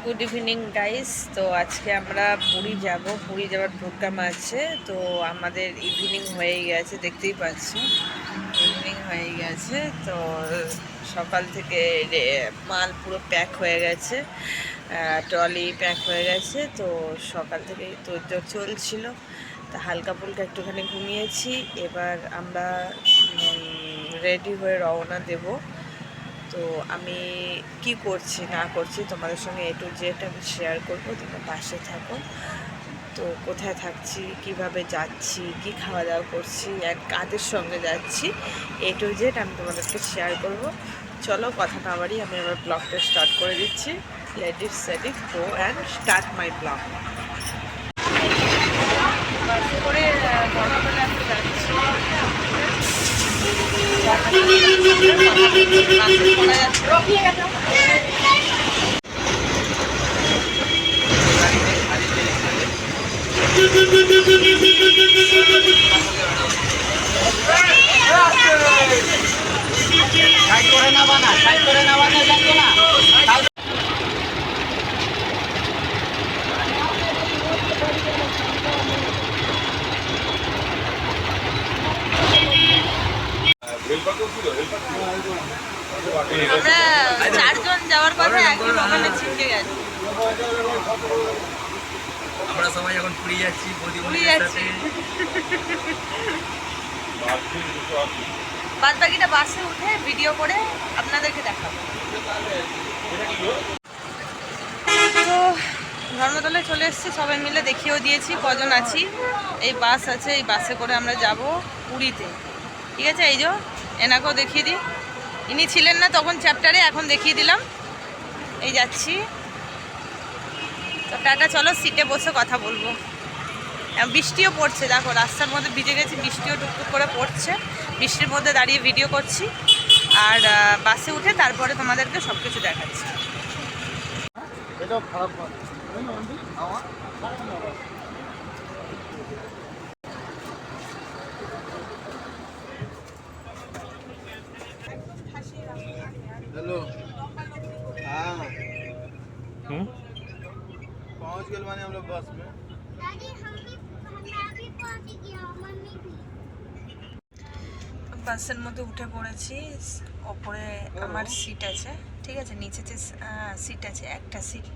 Good evening guys. তো আজকে আমরা পুরী যাব, পুরী যাওয়ার প্রোগ্রাম আছে। তো আমাদের ইভিনিং হয়ে গেছে, দেখতেই পাচ্ছ ইভিনিং হয়ে গেছে। তো সকাল থেকে মাল পুরো প্যাক হয়ে গেছে, ট্রলি প্যাক হয়ে গেছে। তো সকাল থেকেই তোড়জোড় চলছিল। তা হালকা ফুলকা একটুখানি ঘুমিয়েছি। এবার আমরা রেডি হয়ে রওনা দেব। তো আমি কি করছি না করছি তোমাদের সঙ্গে A to Z আমি শেয়ার করবো, তোমরা পাশে থাকো। তো কোথায় থাকছি, কিভাবে যাচ্ছি, কি খাওয়া দাওয়া করছি, আর কাদের সঙ্গে যাচ্ছি, A to Z আমি তোমাদেরকে শেয়ার করব। চলো কথা না বাড়ি, আমি আমার ব্লগটা স্টার্ট করে দিচ্ছি। Let it set it go and start my blog. বাসে করে বর্ধমানে আমি যাচ্ছি। আমরা চারজন যাওয়ার কথা, একজন ওখানে ছিটকে গেছে। আমরা সবাই এখন পুরী যাচ্ছি, বাদ বাকিটা বাসে উঠে ভিডিও করে আপনাদেরকে দেখাবো। তো ধর্মতলায় চলে এসেছি, সবাই মিলে দেখিয়েও দিয়েছি কজন আছি। এই বাস আছে, এই বাসে করে আমরা যাব পুরীতে। ঠিক আছে, এই যে এনাকেও দেখিয়ে দিই, ইনি ছিলেন না তখন চ্যাপ্টারে, এখন দেখিয়ে দিলাম। এই যাচ্ছি। তো টাটা, চলো সিটে বসে কথা বলবো। বৃষ্টিও পড়ছে, দেখো রাস্তার মধ্যে ভিজে গেছি, বৃষ্টিও টুকটুক করে পড়ছে। বৃষ্টির মধ্যে দাঁড়িয়ে ভিডিও করছি, আর বাসে উঠে তারপরে তোমাদেরকে সব কিছু দেখাচ্ছি। हेलो, हाँ पहुँच गए माने हम लोग बस में। বাসের মধ্যে উঠে পড়েছি। ওপরে আমার সিট আছে, ঠিক আছে, নিচে যে সিট আছে, একটা সিট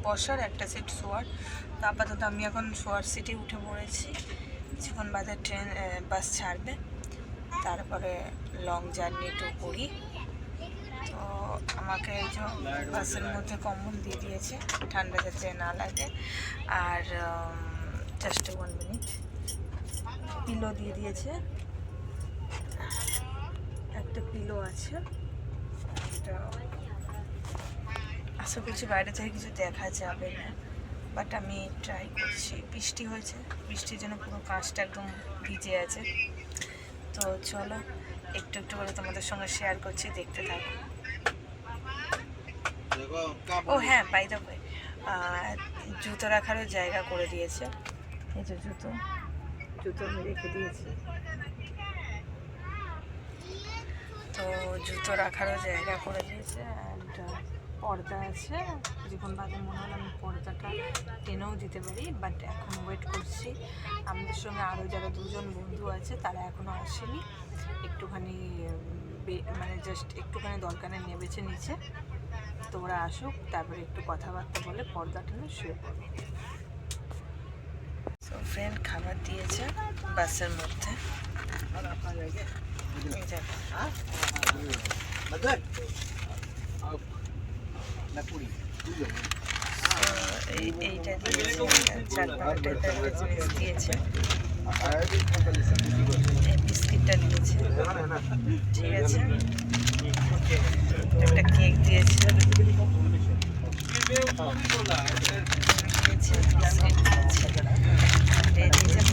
বসার, একটা সিট শোয়ার। তো আপাতত আমি এখন শোয়ার সিটে উঠে পড়েছি। কিছুক্ষণ বাদে ট্রেন বাস ছাড়বে, তারপরে লং জার্নি টু পুরী। তো আমাকে এই যে বাসের মধ্যে কম্বল দিয়ে দিয়েছে, ঠান্ডা যাতে না লাগে। আর জাস্ট 1 মিনিট, পিলো দিয়ে দিয়েছে, একটা পিলো আছে। এটা আশা করছি বাইরে থেকে কিছু দেখা যাবে না, বাট আমি ট্রাই করছি। বৃষ্টি হয়েছে, বৃষ্টির জন্য পুরো কাঁচটা একদম ভিজে আছে। তো চলো একটু একটু করে তোমাদের সঙ্গে শেয়ার করছি, দেখতে থাকো। ও হ্যাঁ, বাই দ্য ওয়ে, জুতো রাখারও জায়গা করে দিয়েছে। এই যে জুতো আমি রেখে দিয়েছি। তো জুতো রাখারও জায়গা করে দিয়েছে, অ্যান্ড পর্দা আছে। যখন বাদে মনে হলো আমি পর্দাটা টেনেও দিতে পারি, বাট এখন ওয়েট করছি। আমাদের সঙ্গে আরও যারা দুজন বন্ধু আছে তারা এখনও আসেনি। একটুখানি মানে জাস্ট একটুখানি দরকারে নেমেছে নিচে। তো ওরা আসুক, তারপরে একটু কথাবার্তা বলে পর্দা টেনে শুয়ে পড়বে। সো ফ্রেন্ড খাবার দিয়েছে বাসের মধ্যে। এইটা দিয়েছে, 4-5 টাকার জিনিস দিয়েছে, বিস্কিটটা দিয়েছে, ঠিক আছে, একটা কেক দিয়েছে,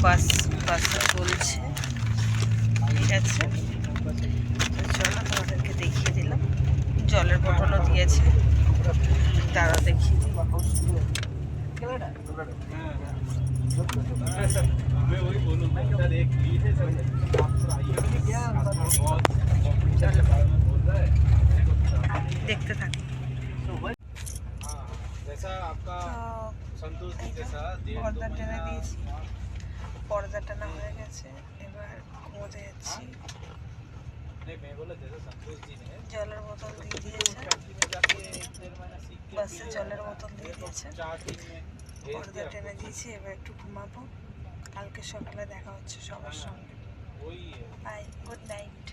বাস চলছে, ঠিক আছে। চলো তোমাদেরকে দেখিয়ে দিলাম, জলের বোতলও দিয়েছে, তারা দেখিয়ে দিই। দেখতে থাকি। जैसा आपका তো संतोष जी এই के যে साथ পর্দা টেনে দিয়েছি, পর্দা টানা হয়ে গেছে, এবার ঘুমোতে যাচ্ছি। नहीं मैं बोला जैसा संतोष जी ने জলের বোতল দিয়ে দিয়েছে, फैक्ट्री में जाके 1.5 महीना सीख के বাসে জলের বোতল দিয়ে দিয়েছে, 4 दिन में भेज পর্দা दिया টেনে দিয়েছি। এবার একটু ঘুমাবো, কালকে সকালে দেখা হচ্ছে সবার সঙ্গে। वही है বাই, গুড নাইট।